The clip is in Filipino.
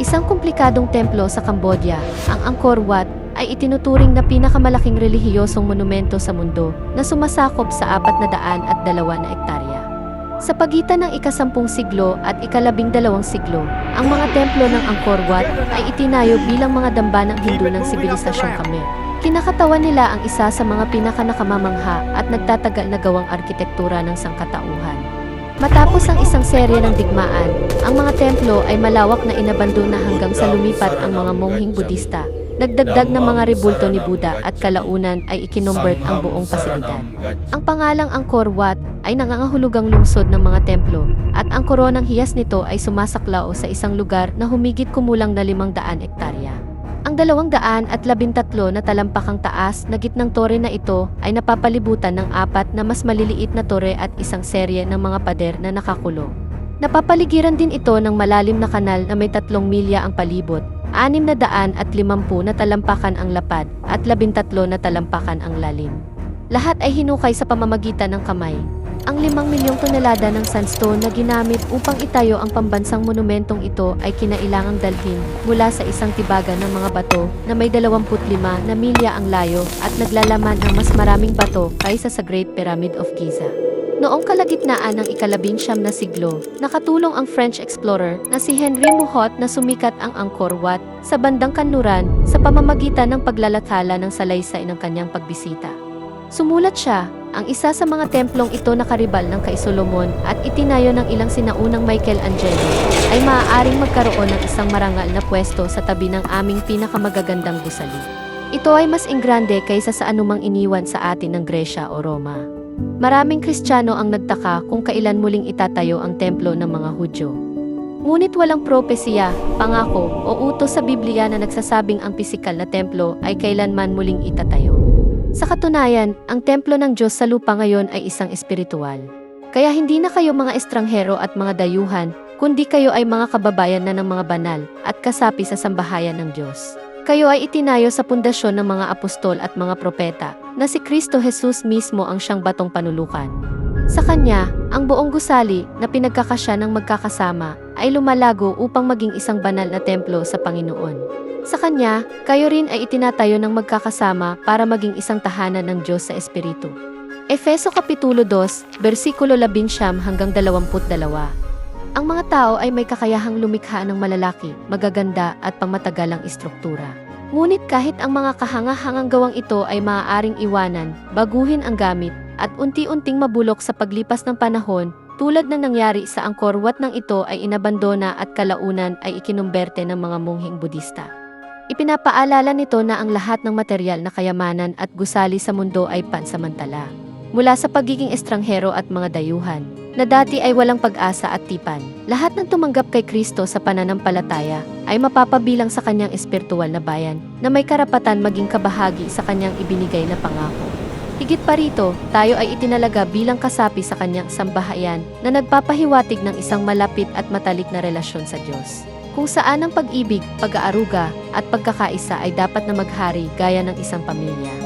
Isang komplikadong templo sa Cambodia, ang Angkor Wat, ay itinuturing na pinakamalaking relihiyosong monumento sa mundo na sumasakop sa 402 na hektarya. Sa pagitan ng ika-10 siglo at ika-12 siglo, ang mga templo ng Angkor Wat ay itinayo bilang mga damba ng Hindu ng sibilisasyong Khmer. Kinakatawan nila ang isa sa mga pinakanakamamangha at nagtatagal na gawang arkitektura ng sangkatauhan. Matapos ang isang serye ng digmaan, ang mga templo ay malawak na inabandona hanggang sa lumipat ang mga mongheng Budista. Nagdagdag ng mga rebulto ni Buddha at kalaunan ay ikinombert ang buong pasilidad. Ang pangalang Angkor Wat ay nangangahulugang lungsod ng mga templo at ang koronang hiyas nito ay sumasaklaw sa isang lugar na humigit kumulang na 500 hektarya. Ang 213 na talampakang taas na gitnang tore na ito ay napapalibutan ng 4 na mas maliliit na tore at isang serye ng mga pader na nakakulong. Napapaligiran din ito ng malalim na kanal na may 3 milya ang palibot, 650 na talampakan ang lapad at 13 na talampakan ang lalim. Lahat ay hinukay sa pamamagitan ng kamay. Ang 5 milyong tonelada ng sandstone na ginamit upang itayo ang pambansang monumentong ito ay kinailangang dalhin mula sa isang tibagan ng mga bato na may 25 na milya ang layo at naglalaman ng mas maraming bato kaysa sa Great Pyramid of Giza. Noong kalagitnaan ng ika-19 na siglo, nakatulong ang French explorer na si Henry Mouhot na sumikat ang Angkor Wat sa bandang kanluran sa pamamagitan ng paglalathala ng salaysay ng kanyang pagbisita. Sumulat siya, ang isa sa mga templong ito na karibal ng kay Solomon at itinayo ng ilang sinaunang Michelangelo ay maaaring magkaroon ng isang marangal na pwesto sa tabi ng aming pinakamagagandang gusali. Ito ay mas ingrande kaysa sa anumang iniwan sa atin ng Gresya o Roma. Maraming Kristiyano ang nagtaka kung kailan muling itatayo ang templo ng mga Hudyo. Ngunit walang propesiya, pangako o utos sa Biblia na nagsasabing ang pisikal na templo ay kailanman muling itatayo. Sa katunayan, ang templo ng Diyos sa lupa ngayon ay isang espiritual. Kaya hindi na kayo mga estranghero at mga dayuhan, kundi kayo ay mga kababayan na ng mga banal at kasapi sa sambahayan ng Diyos. Kayo ay itinayo sa pundasyon ng mga apostol at mga propeta, na si Kristo Jesus mismo ang siyang batong panulukan. Sa Kanya, ang buong gusali na pinagkakasya ng magkakasama ay lumalago upang maging isang banal na templo sa Panginoon. Sa Kanya, kayo rin ay itinatayo ng magkakasama para maging isang tahanan ng Diyos sa Espiritu. Efeso Kapitulo 2, versikulo 19 hanggang 22. Ang mga tao ay may kakayahang lumikha ng malalaki, magaganda at pangmatagalang istruktura. Ngunit kahit ang mga kahangahangang gawang ito ay maaaring iwanan, baguhin ang gamit, at unti-unting mabulok sa paglipas ng panahon, tulad ng nangyari sa Angkor Wat nang ito ay inabandona at kalaunan ay ikinumberte ng mga mongheng Budista. Ipinapaalala nito na ang lahat ng material na kayamanan at gusali sa mundo ay pansamantala. Mula sa pagiging estranghero at mga dayuhan, na dati ay walang pag-asa at tipan, lahat ng tumanggap kay Kristo sa pananampalataya ay mapapabilang sa kanyang espiritual na bayan na may karapatan maging kabahagi sa kanyang ibinigay na pangako. Higit pa rito, tayo ay itinalaga bilang kasapi sa kanyang sambahayan na nagpapahiwatig ng isang malapit at matalik na relasyon sa Diyos, kung saan ang pag-ibig, pag-aaruga at pagkakaisa ay dapat na maghari gaya ng isang pamilya.